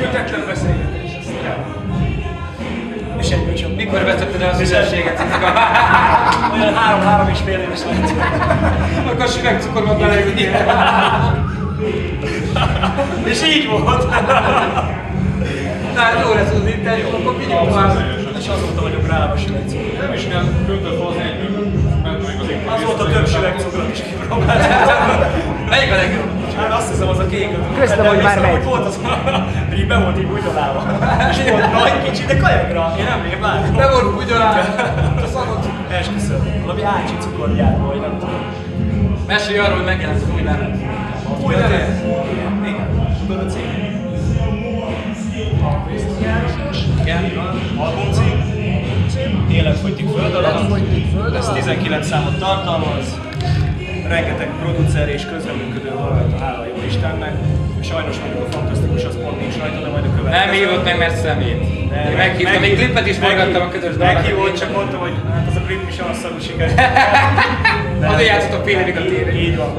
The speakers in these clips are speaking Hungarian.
Kötetlen beszélgetés. És egyből csak. Mikor vezetted el az ügyességet? Olyan 3,5 éves lett. Akkor süvegcukorban beleültél. És így volt. Na, jó lesz az interjú, akkor vigyünk már. És azóta vagyok rá a süvegcukrot. Nem is kell köntöt hozni egyből, mert még az interjú. Azóta több süvegcukrot is kipróbáltam. Melyik a legjobb? Hát azt hiszem az a kék. Köszönöm, hogy már megy. Volt az, hogy be volt így bugyolálva. És volt nagy, kicsi, de kajagra. Én nem láttam. Be volt bugyolálva. A szanot. Esküszöm. Valami ácsi cukorgyárba, vagy nem tudom. Mesélj arról, hogy megjelent az új lemez. Új lemez? Igen. Tudod a cím? Igen. Albumcím. Életfogytik föld alatt. Ez 19 számot tartalmaz. Rengeteg producer és közreműködő van rajta, hála jó Istennek. Sajnos mondjuk a fantasztikus az pont nincs rajta, de majd a következő. Nem hívott meg, mert szemét. Én meghívtam, még klipet is forgattam a közös dalnak. Meghívott, csak mondtam, hogy hát az a klip is olyan szarul sikerült. Azért játszottak fél évig a tévén. Így van.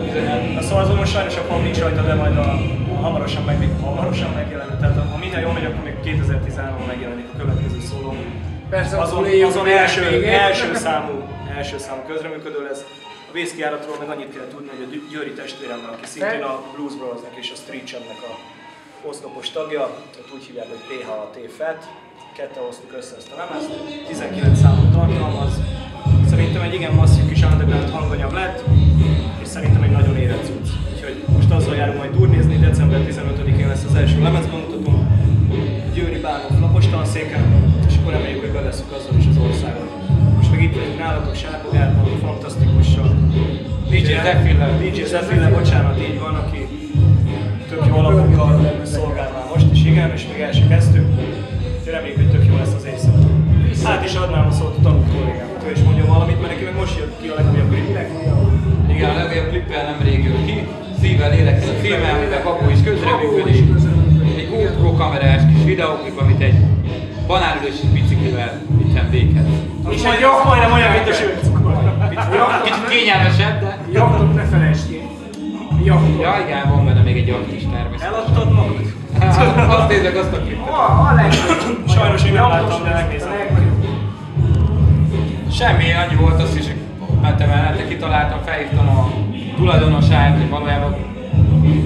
Na szóval azon most sajnos a pont nincs rajta, de majd hamarosan megjelenő. Tehát ha minden jól megy, akkor még 2013-ban megjelenik a következő szóló. Persze, azon első számú közreműködő lesz. A Vészkijáratról meg annyit kell tudni, hogy a Győri testvéremben, aki szintén a Blues Brothers-nek és a Street Champ-nek a oszlopos tagja, tehát úgy hívják, hogy PHT FET, ketten hoztuk össze ezt a lemezt, 19 számot tartalmaz. Szerintem egy igen masszív kis underground hanganyag lett, és szerintem egy nagyon érett cucc. Úgyhogy most azzal járunk majd turnézni, december 15-én lesz az első lemezbemutatónk, Győri Bánok lapos tanszéken, és akkor reméljük, hogy beleszünk azzal is az országon. Most meg itt vagyunk nálatok Sárpogárban, fantasztikussal. DJ Zeffille, bocsánat, így van, aki tök jó alapokkal szolgál már most is, igen, és még el sem kezdtük. Reméljük, hogy tök jó lesz az éjszaka. Hát is adnám a szót a tanult kollégámat, ő is mondjon valamit, mert neki meg most jött ki a legújabb klipnek. Igen, a legújabb klippel nemrég jött ki. Szívvel, lélekkel a filmmel, amiben Kapu is közreműködik. Egy GoPro kamerás kis videóklip, amit egy banánülős biciklivel vitten véghez. És egy majdnem olyan, mint a süvegcukor. Kicsit kényelmesebb, de... Jachtot ne felejtsd ki. Jachtot. Ja, igen, van benne még egy jacht is természetesen. Eladtad magad? Azt nézzek azt a klipet. A legjobb. Sajnos én nem láttam, de megnézem. Semmi, annyi volt, azt is mentem el, de kitaláltam, felhívtam a tulajdonosát, hogy valójában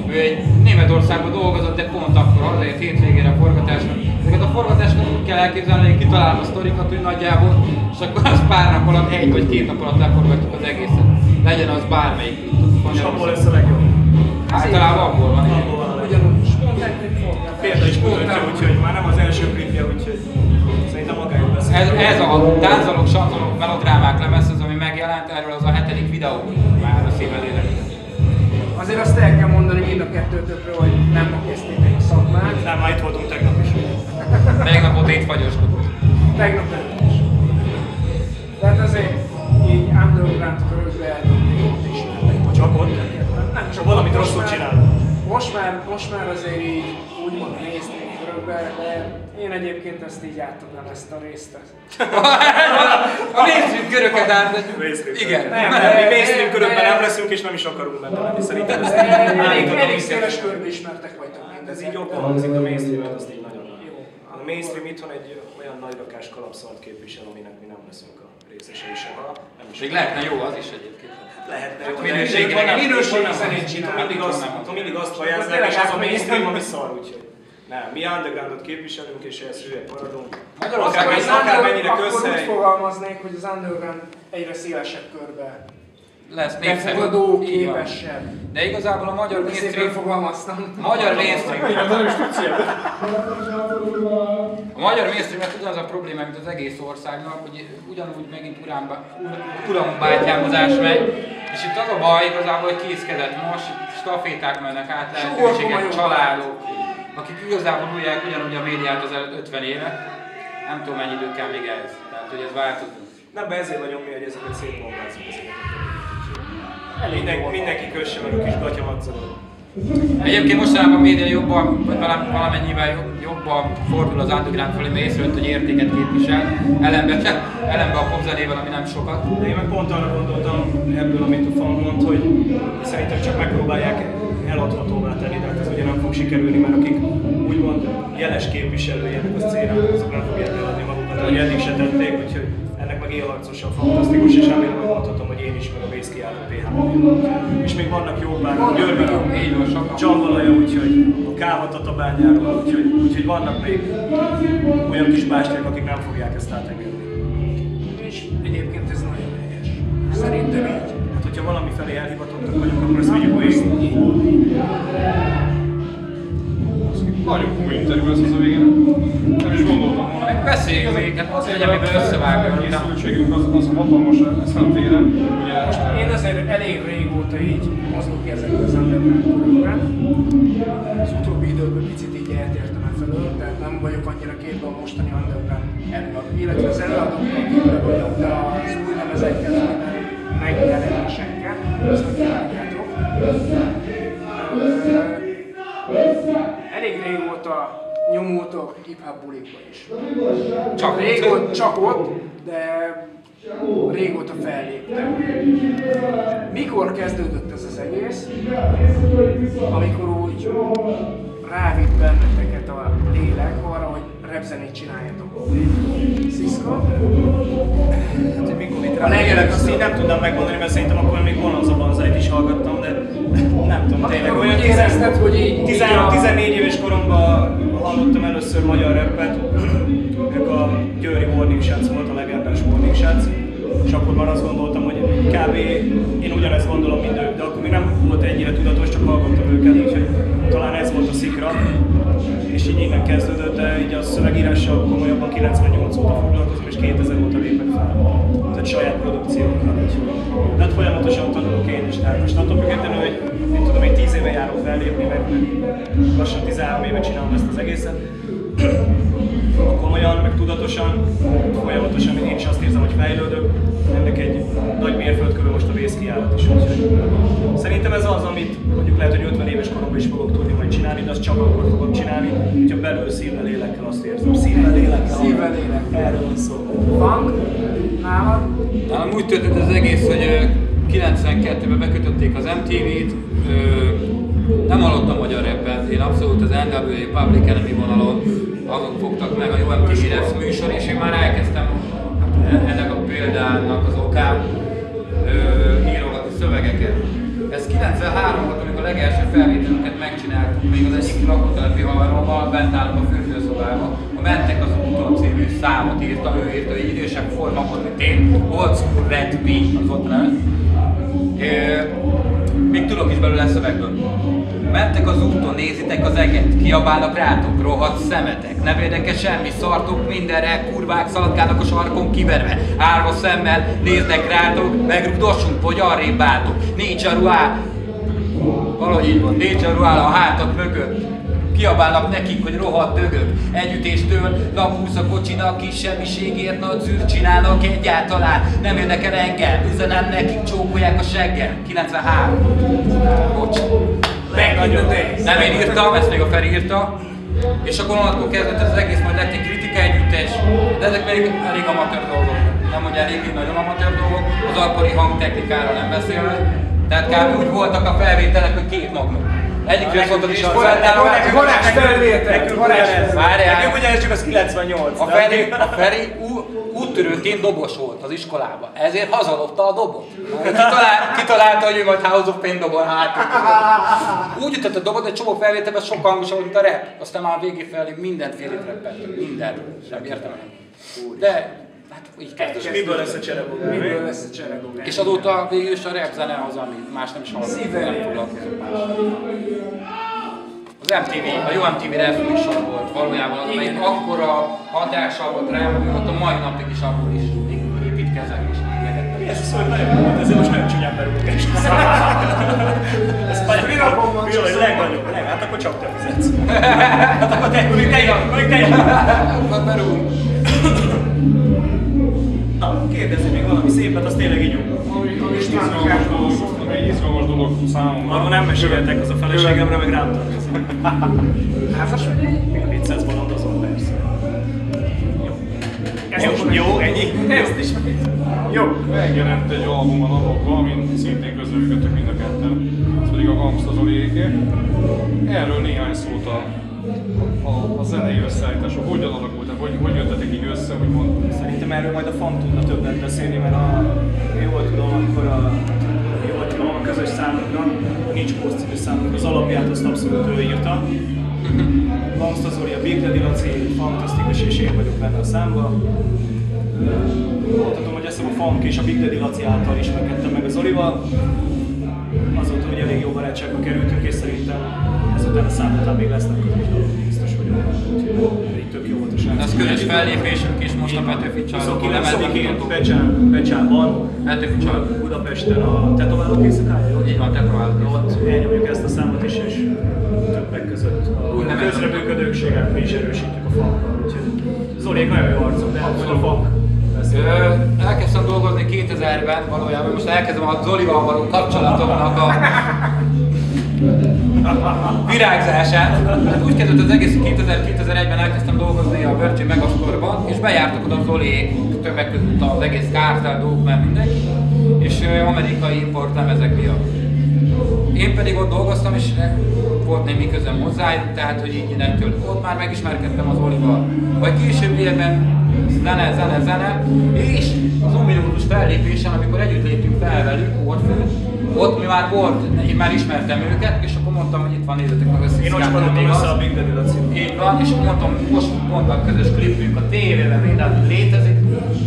ő egy Németországban dolgozott, de pont akkor hazajött hétvégére a forgatásra. Ezeket a forgatásokat úgy kell elképzelni, hogy kitalálom a sztorikat úgy nagyjából, és akkor az pár nap alatt, egy vagy két nap alatt leforgatjuk az egészet. Legyen az bármelyik. És abból lesz a legjobb. Általában abból van. Ugyanúgy spontán klip forgatás. Például is mutatja, úgyhogy már nem az első klipje, úgyhogy szerintem magáért beszél. Ez a tánzalok, sanzalok, melodrámák lemez, az, ami megjelent, erről az a 7. videó már a szívvel élek. Azért azt el kell mondani mind a kettőtökről, hogy nem ma kezdtétek a szakmát. Nem, már itt voltunk tegnap is. Tegnap ott itt fagyoskodott. Tegnap előtt is. Tehát azért így underground körülbelül eldobni ott is. Csak ott? Nem csak valamit ott, rosszul csinálunk. Most már azért így úgymond néznék körülbelül, de én egyébként ezt így átadnám ezt a részt. A mainstream köröket átadjuk. Igen. Mi mainstream körökben nem leszünk és nem is akarunk benne lenni. Szerintem ezt Elég széles körbe ismertek vagytok. ez így jobban hangzik, a mainstream-et azt így nagyon. A mainstream itthon egy olyan nagyrakás kalapszart képvisel, aminek mi nem leszünk a részesei se. Még lehetne jó az is egyébként. Lehetne. Minőségi zenét csinálunk. Mindig azt vajázzák, és az a mainstream, ami szar, úgyhogy. Nem, mi undergroundot képviselünk, és ehhez hülyek maradunk. Akármennyire közhely. Akkor úgy fogalmaznék, hogy az underground egyre szélesebb körbe lesz befogadó, képesebb. De igazából a magyar mainstream fogalmaztam. A magyar mainstream. A magyar mainstream-et ugyanaz a probléma, mint az egész országnak, hogy ugyanúgy megint urambátyámozás megy. És itt az a baj igazából, hogy készkedett most, staféták mennek át, lehetőségek, családok, akik igazából újják ugyanúgy a médiát az előtt 50 éve. Nem tudom mennyi idő kell még ehhez. Tehát, hogy ez változik. Nem, be ezért vagyunk mi, hogy ezeket szétbombázzuk ezeket. Mindenki kösse meg a kis gatyamadzanat. Egyébként mostanában a média jobban, vagy valamennyivel jobban fordul az underground felé, mert észrevett, hogy értéket képvisel. Ellenben a popzenével, ami nem sokat. De én meg pont arra gondoltam ebből, amit a fan mond, hogy szerintem csak megpróbálják eladhatóvá tenni, de hát ez ugye nem fog sikerülni, mert akik úgymond jeles képviselői ennek a szcénának, azok nem fogják eladni magukat, ahogy eddig se tették, úgyhogy ennek meg élharcosan fantasztikus, és remélem, hogy mondhatom, hogy én is meg a vészkiálló PH-ban. És még vannak jó pár, Győrben a Dzsambalaja, úgyhogy a Kávat a Tabányáról, úgyhogy vannak még olyan kis bástyák, akik nem fogják ezt átengedni. És egyébként ez nagyon helyes. Szerintem így. Hát, hogyha valami felé elhivatottak vagyunk, akkor ezt vigyük végig. Nagyon komoly interjú lesz az a végén. Nem is gondoltam volna. Meg beszéljünk még, hát azért, hogy amiből összevágjuk. A készültségünk az hatalmas ezen a téren. Most én azért elég régóta így mozgok ezekben az underground körökben. Az utóbbi időben picit így eltértem e felől, tehát nem vagyok annyira képben a mostani underground előadó, illetve az előadókkal képben vagyok, de az új lemezekkel, az új megjelenésekkel, azt nem látjátok. Elég régóta nyomultok hip-hop bulikba is. Csak ott, de régóta felléptem. Mikor kezdődött ez az egész? Amikor úgy rávitt benneteket a lélek arra, hogy rapzenét csináljatok. Sziszka? A legjelent azt így nem tudnám megmondani, mert szerintem akkor még Bonanza Banzait is hallgattam, de nem tudom tényleg. Olyan úgy érezted, hogy így 13-14 éves koromban hallottam először magyar rappet. Ők a győri Morning Shots volt, a legendás Morning Shots. És akkor már azt gondoltam, hogy kb. Én ugyanezt gondolom, mint ők, de akkor még nem volt ennyire tudatos, csak hallgattam őket, úgyhogy talán ez volt a szikra. És így innen kezdődött, de így a szövegírással komolyabban 98 óta foglalkozom, és 2000 óta lépek fel. Tehát saját produkciókra. De hát folyamatosan tanulok én is, tehát most attól függetlenül, hogy én tudom, én 10 éve járok fellépni, meg lassan 13 éve csinálom ezt az egészet. Komolyan, meg tudatosan, folyamatosan én is azt érzem, hogy fejlődök. Ennek egy nagy mérföldkövő most a vészkiállat is. Szerintem ez az, amit mondjuk lehet, hogy 50 éves koromban is fogok tudni majd csinálni, de azt csak akkor fogom csinálni, hogyha belül szívvel, lélekkel azt érzem. Szívvel, lélekkel. Szívvel, lélekkel. Erről van szó. Funk? Nálad? Nálam úgy történt az egész, hogy 92-ben bekötötték az MTV-t, nem hallottam magyar rappet, én abszolút az NWA Public Enemy vonalon, azok fogtak meg a jó MTV Raps műsor, és én már elkezdtem ennek a példának az okán írogatni szövegeket. Ez 93-ban, amikor a legelső felvételünket megcsináltuk, még az egyik lakótelepi haverommal, bent állunk a fürdőszobában, a Mentek az úton című számot írta, ő írta, hogy idősebb formában, mint én, Old School Red B, az ott nem. Még tudok is belőle szövegből. Mentek az úton, nézitek az eget, kiabálnak rátok, rohadt szemetek, nem érdekel semmi, szartok mindenre, kurvák szaladgálnak a sarkon kiverve, árva szemmel néznek rátok, megrugdossunk, vagy arrébb álltok, nincs a ruhá, valahogy így van, nincs a ruhá a hátak mögött. Kiabálnak nekik, hogy rohadt dögök. Együttéstől lapulsz a kocsinak, kis semmiségért nagy zűrt csinálnak egyáltalán. Nem érdekel engem, üzenem nekik, csókolják a seggel. 93. Bocs. Nem én írtam, ezt még a Feri írta. És akkor onnantól kezdett ez az egész, majd lett egy kritika együttes. De ezek még elég amatőr dolgok. Nem, hogy eléggé nagyon amatőr dolgok. Az akkori hangtechnikáról nem beszélve. Tehát kb. Úgy voltak a felvételek, hogy két magnum. Egyikről volt az iskolánál, a másik nekünk ugyanez csak az 98. A Feri úttörőként dobos volt az iskolában, ezért hazalopta a dobot. Kitalálta, hogy ő majd House of Pain dobol hátul. Úgy ütött a dobot, egy csomó felvételben sokkal hangosabb, mint a rap. Aztán már a végén felé mindent félét rappeltünk, mindent. Nem értem el. De hát így kezdődik. És miből lesz a cserebogár? És azóta végül is a rap zene az, ami más nem is hallgatom, nem foglalkozom más. Az MTV, a jó MTV Rap műsor volt valójában, amelyik akkora hatással volt rám, hogy ott a mai napig is abból is építkezek és égettem. Ez a szó nagyon jó volt, ezért most nagyon csúnyán berúgás. Ez a legnagyobb, hát akkor csak te fizetsz. Hát akkor te akkor berúg. Na, kérdezz még valami szépet, azt tényleg így jó. Egy izgalmas dolog számomra. Arról nem meséltek, az a feleségemre, meg rám tartozik. Házas vagy egy? Még viccelsz bolondozol, persze. Jó, ennyi? Ezt is jó. Megjelent egy album a napokban, amin szintén közölgettek mind a ketten. Ez pedig a Gangsta Zoliéké. Erről néhány szót a a zenei összeállítás, hogyan alakult, hogy jöttetek így össze, úgymond? Szerintem erről majd a FAM tudna többet beszélni, mert jól tudom, akkor a közös számunkra, a Nincs Post című számunkra az alapját azt abszolút ő írta. Gangsta Zoli, a Big Daddy Laci, fantasztikus, és én vagyok benne a számban. Mondhatom, hogy azt a Funk és a Big Daddy Laci által ismerkedtem meg a Zolival. Azóta ugye elég jó barátságba kerültünk, és szerintem ezután a szám után még lesznek közös dolgok, biztos vagyok. Úgyhogy így tök jó volt a srác. Ez közös fellépésünk is most a Petőfi Csarnokon. 29-én Becsában, Petőfi Csarnok. Budapesten a tetoválók éjszakája. Így van, tetoválók. Ott elnyomjuk ezt a számot is, és többek között a közreműködőséget mi is erősítjük a Funkkal. Úgyhogy Zolék nagyon jó arcok, de a Funk. Elkezdtem dolgozni 2000-ben, valójában most elkezdem a Zolival való kapcsolatoknak a virágzását. Hát úgy kezdődött az egész 2000-2001-ben elkezdtem dolgozni a Virgin Megastore-ban, és bejártak oda a Zoliék, többek között az egész Cartel dolgok, mert mindenki, és amerikai importlemezek miatt. Én pedig ott dolgoztam, és volt némi közöm hozzájuk, tehát hogy így innentől ott már megismerkedtem az Olival. Vagy későbbiekben zene, és az ominózus fellépésen, amikor együtt léptünk fel velük, ott mi már volt, én már ismertem őket, és akkor mondtam, hogy itt van, nézzetek meg össze. Én ott csináltam össze a Big Daddy Laci. Így van, és mondtam, most pont a közös klipünk a tévében, minden létezik,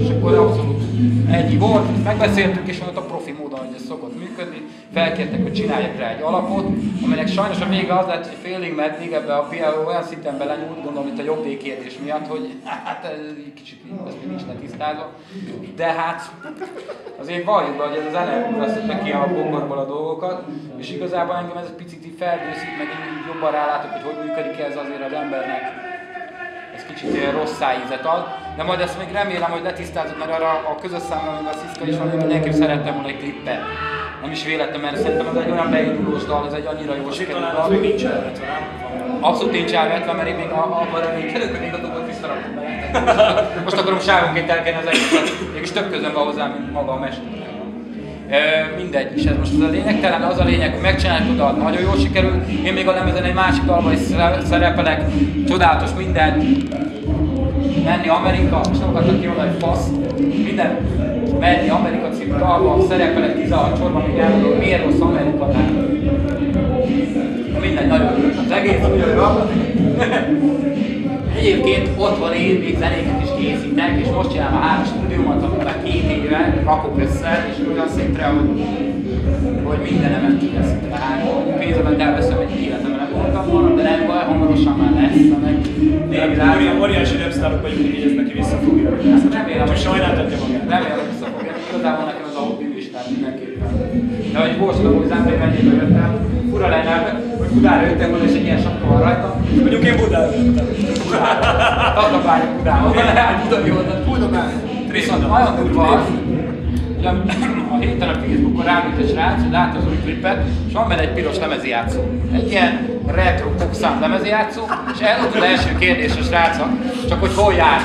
és akkor abszolút ennyi volt, megbeszéltük, és mondott a profi módon, hogy ez szokott működni. Felkértek, hogy csináljak rá egy alapot, aminek sajnos a vége az lett, hogy félig meddig ebbe a PLO olyan szinten belenyúlt, gondolom itt a jogdíjkérdés miatt, hogy hát ez egy kicsit ezt még nincs tisztázva. De hát azért valljuk be, hogy ez a zene rasztotta ki a bokorból a dolgokat, és igazából engem ez egy picit így feldőszít, meg én jobban rálátok, hogy működik ez azért az embernek. Ez kicsit ilyen rossz szájízet ad, de majd ezt még remélem, hogy letisztázod, mert arra a közös számomra, még a Sziszka is van, hogy mindenképp szerettem volna egy klippet. Nem is véletlen, mert szerintem ez egy olyan beindulós dal, ez egy annyira jó sikerült dal. Talán nincs elvetve, nem? Abszolút nincs elvetve, mert én még abban reménykedök, hogy még a dolgot visszarakom be. Most akarom sávonként elkenni az egészet, mégis több közön van hozzá, mint maga a mese. Mindegy, és ez most az a lényegtelen, az a lényeg, hogy megcsináljuk a dalt, nagyon jól sikerült. Én még a lemezen egy másik dalban is szerepelek, csodálatos minden. Menni Amerika, és nem akartak ki oda, hogy fasz. Minden Menni Amerika című dalban szerepelek 16 sorban, még elmondom, miért rossz Amerikánál. Mindegy, nagyon az egész nagyon jó. Egyébként otthon én még zenéket is készítek, és most csinálom a 3 stúdiómat, amit már 2 éve rakok össze, és olyan szintre, hogy mindenemet kiveszítem a 3 pénzemet elveszem egy életemben, nem voltam volna, de nem baj, hamarosan már lesz. Óriási repsztárok vagyunk, így ez neki visszafogja. Remélem, hogy sajnáltatja magát. Remélem, hogy visszafogja. Igazából nekem az a hobbi listám mindenképpen. De hogy borsolom, hogy Zámbék mennyibe jöttem, fura lenne, hogy Budára jöttem volna, és egy ilyen sapka van rajta. Mondjuk én Budára jöttem. Tatabány Budában, Budai oldalt. Viszont nagyon durva az, hogy a héten a Facebookon rámít egy srác, hogy látta az új klipet, és van benne egy piros lemezjátszó. Egy ilyen retro popszám lemezjátszó, és eldobta az első kérdés a srácnak, csak hogy hol jár.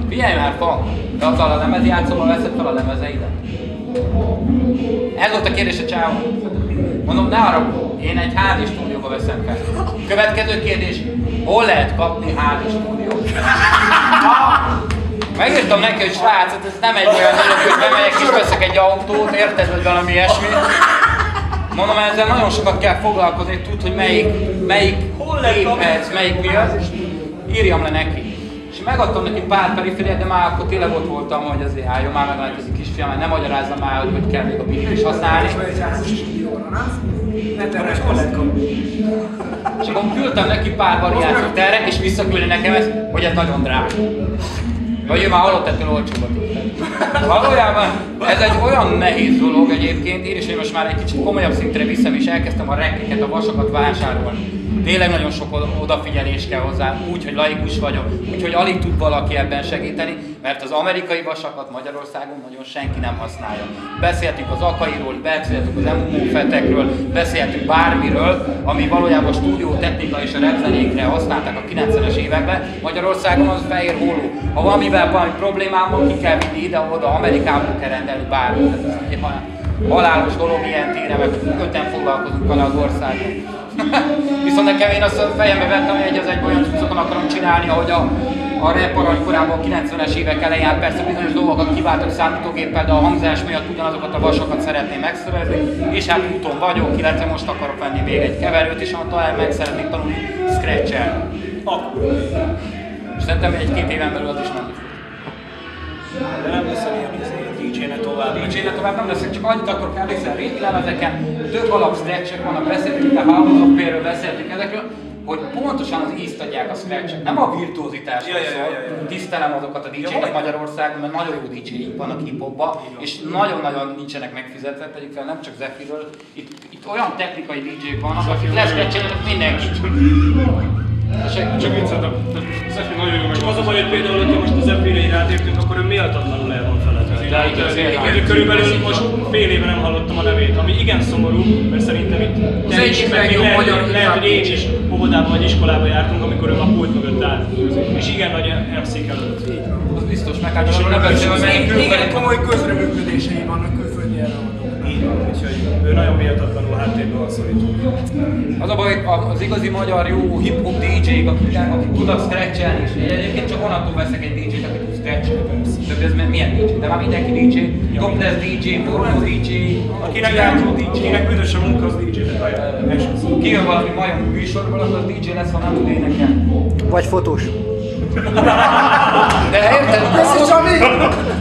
Figyelj már, Fang, de azzal a lemezjátszóval veszed fel a lemezeidet? Ez volt a kérdés a csávon. Mondom, ne arra, én egy házi stúdióba veszem fel. Következő kérdés, hol lehet kapni házi stúdiót? Megírtam neki, hogy srác, ez nem egy olyan dolog, hogy bemegyek és veszek egy autót, érted, vagy valami ilyesmi. Mondom, ezzel nagyon sokat kell foglalkozni, hogy tudd, hogy melyik képhez, melyik mi az, és írjam le neki. És megadtam neki pár perifériát, de már akkor tényleg ott voltam, hogy azért álljon már meg ez a kisfiam, mert nem magyarázzam már, hogy kell még a bidit is használni. És akkor küldtem neki pár variációt erre, és visszaküldni nekem ezt, hogy ez nagyon drága. Vagy ő már hallott ettől olcsóban. Valójában ez egy olyan nehéz dolog egyébként, én is, hogy most már egy kicsit komolyabb szintre viszem, és elkezdtem a rekkeket, a vasokat vásárolni. Tényleg nagyon sok odafigyelés kell hozzá, úgy, hogy laikus vagyok, úgyhogy alig tud valaki ebben segíteni, mert az amerikai vasakat Magyarországon nagyon senki nem használja. Beszéltünk az Akairól, beszéltünk az MMO-fetekről, beszéltünk bármiről, ami valójában a stúdiótechnika és a repzenékre használták a 90-es években. Magyarországon az fehér hóló. Ha valamivel valami problémám van, ki kell vinni ide-oda, Amerikából kell rendelni bármit. Ez egy halálos dolog ilyen téren, mert 5-en foglalkozunk vele az országban. Viszont nekem én azt a fejembe vettem, hogy egy az egy olyan cuccokon akarom csinálni, ahogy a rap arany korábban a 90-es évek elején persze bizonyos dolgokat kiváltok számítógéppel, de a hangzás miatt ugyanazokat a vasokat szeretném megszerezni, és hát úton vagyok, illetve most akarok venni még egy keverőt is, amit talán meg szeretnék tanulni scratch-el. És szerintem egy-két éven belül az is menni fog. De nem lesz ilyen DJ-ne tovább. DJ-ne tovább nem leszek, csak annyit akarok emlékszel régi lemezeken, tök alap scratch-ek vannak, beszéltünk a House of Pain-ről, beszéltünk ezekről, hogy pontosan az ízt adják a scratch-ek, nem a virtuózitásról szól. Tisztelem azokat a DJ-nek Magyarországon, mert nagyon jó DJ-ink vannak hip-hopban, és nagyon-nagyon nincsenek megfizetve, tegyük fel nem csak Zephyrről, itt olyan technikai DJ-k vannak, akik leszcratchelnek mindenkit. Csak vicceltem, Zephyr nagyon jó meg. Az a baj, hogy például, hogyha most a Zephyrre rátértünk, akkor ő méltatlanul el van feledve. Körülbelül most fél éve nem hallottam a nevét, ami igen szomorú, mert szerintem itt lehet, hogy én is óvodába vagy iskolába jártunk, amikor ő a pult mögött állt. És igen nagy MC-k előtt. Az biztos, meg hát is nem beszélve, igen komoly közreműködései vannak külföldi előadók. Így van, úgyhogy ő nagyon méltatlanul háttérben van szorító. Az a baj, az igazi magyar jó hip-hop DJ-k, akik tudnak scratchelni is. Egyébként csak onnantól veszek egy DJ-t, aki tud scratchelni. De ez milyen DJ? De már mindenki DJ, topless DJ, porno DJ, akinek büdös a munka, az DJ-nek. Kijön valami majom műsorból, akkor az DJ lesz, ha nem tud énekelni. Vagy fotós. De érted?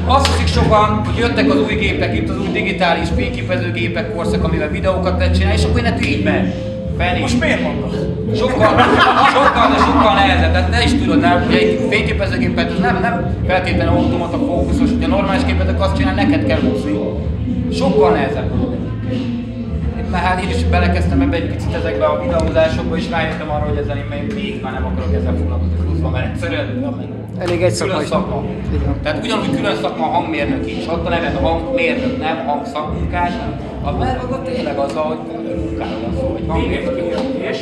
Azt hiszik sokan, hogy jöttek az új gépek, itt az új digitális fényképezőgépek korszak, amivel videókat lehet csinálni, és akkor én így megy. Most miért mondod? Sokkal nehezebb, tehát te is tudod, hogy egy fényképezőgépet az nem feltétlenül automata fókuszos, hogyha normális képet azt csinál, neked kell húzni. Sokkal nehezebb. Mert hát én is belekezdtem ebbe egy picit ezekbe a videózásokba, és rájöttem arra, hogy ezzel én még már nem akarok ezzel foglalkozni pluszban, mert egyszerűen elég egy külön szakma. Tehát ugyanúgy külön szakma a hangmérnök is, ott a neved a hangmérnök, nem hangszakmunkás, mert akkor tényleg azzal, hogy munkára van szó, hogy hangmérnök. És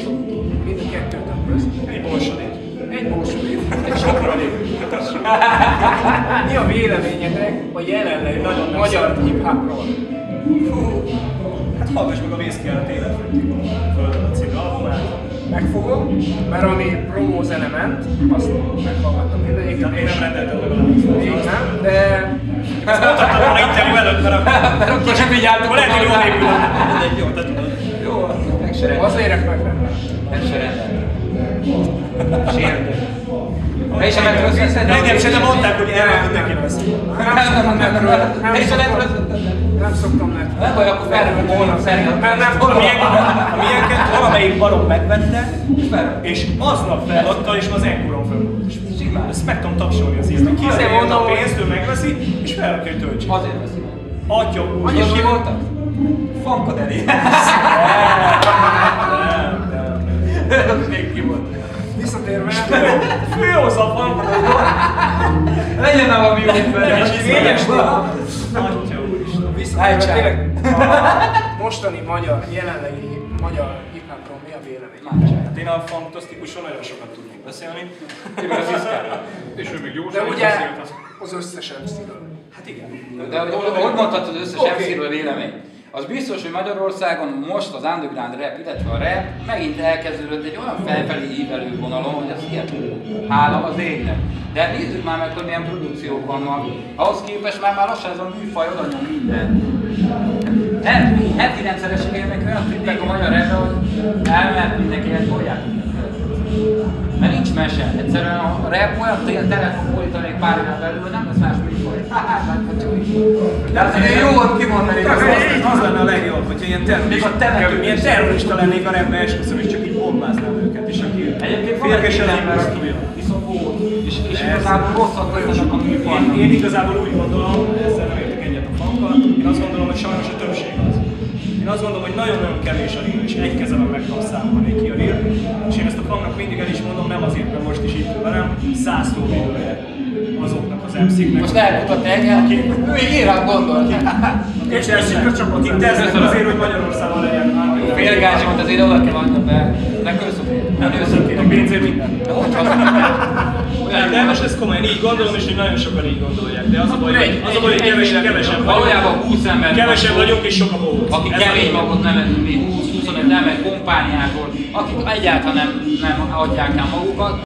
mind a kettőt ötvöz. Egy bolsodét. Egy bolsodét. Egy sokradét. Mi a véleményetek a jelenleg nagyon magyar hip-hopról? Hát hallgass meg a Vészkiárat Életföldön a című albumát. Megfogom, mert ami promóz element, azt meghallgattam mindegyik. Én nem rendeltem meg a lemezt. Még nem, de... Ezt mondhattam volna interjú előtt, mert akkor csak így álltunk. lehet, hogy jól épül. Mindegy, jó, te tudod. Jó, meg se rendel. Az érek meg nem. Meg se rendel. Sértő. Te is a metrót veszed? Engem se nem mondták, hogy erről mindenki beszél. Nem szoktam lehet. Nem baj, akkor felrúgom holnap szerint. A milyenket valamelyik barom megvette, és aznap feladta, és az enkoron föl. Ezt meg tudom tapsolni az íznek. Azért mondom, a pénzt, ő megveszi, és felrakja, hogy töltse. Azért veszi. Atya úr. Annyi ki voltak? Funkadeli. Nem. Még ki volt. Visszatérve... Főhozza a Funkadeli. Legyen a valami jó fel. Fényes van. Atya úristen. Visszatérve tényleg a mostani magyar, jelenlegi magyar hip-hopról mi a vélemény? Hát én a fantasztikusról nagyon sokat tudnék beszélni. És ő még jó De ugye az összes MC-ről. Hát igen. De hogy mondhatod az összes MC-ről vélemény? Az biztos, hogy Magyarországon most az underground rap, illetve a rap megint elkezdődött egy olyan felfelé ívelő vonalon, hogy az hihetetlen. Hála az égnek. De nézzük már meg, hogy milyen produkciók vannak. Ahhoz képest már lassan ez a műfaj oda nyom minden. Heti rendszeresen érnek olyan tippek a magyar rapre, hogy elmehet mindenki egy bolyát. Mert nincs mese. Egyszerűen a rap olyan telefonpolitani egy pár éven belül, nem lesz más műfaj. De azért jó volt kimondani. Az lenne a legjobb, hogyha ilyen terrorista lennék a rapbe, esküszöm, és csak így bombáznám őket, és aki félgesen nem pusztuljon. Viszont volt. És igazából rosszat vagyok a műfajnak. Én igazából úgy gondolom, ezzel nem értek egyet a funkkal, én azt gondolom, hogy sajnos a többség az. Én azt gondolom, hogy nagyon-nagyon kevés a reel, és egy kezemben meg tudom számolni ki a reel. És én ezt a funknak mindig el is mondom, nem azért, mert most is itt velem, 100 lóvédője azoknak az MC-knek. Most elkutatni engem, még én rám gondolt. És akik tesznek azért, hogy Magyarországon legyen. Félgácsomat azért oda kell adnom be. Ne köszönjük. A pénzért minden. De most ez komolyan így gondolom, és hogy nagyon sokan így gondolják. De az a baj, hogy kevesebb valójában 20 ember. Kevesebb vagyunk, és sok a bókusz. Aki kemény magot nem edünk még 20-25 nem egy kompániától, akik egyáltalán nem adják el magukat,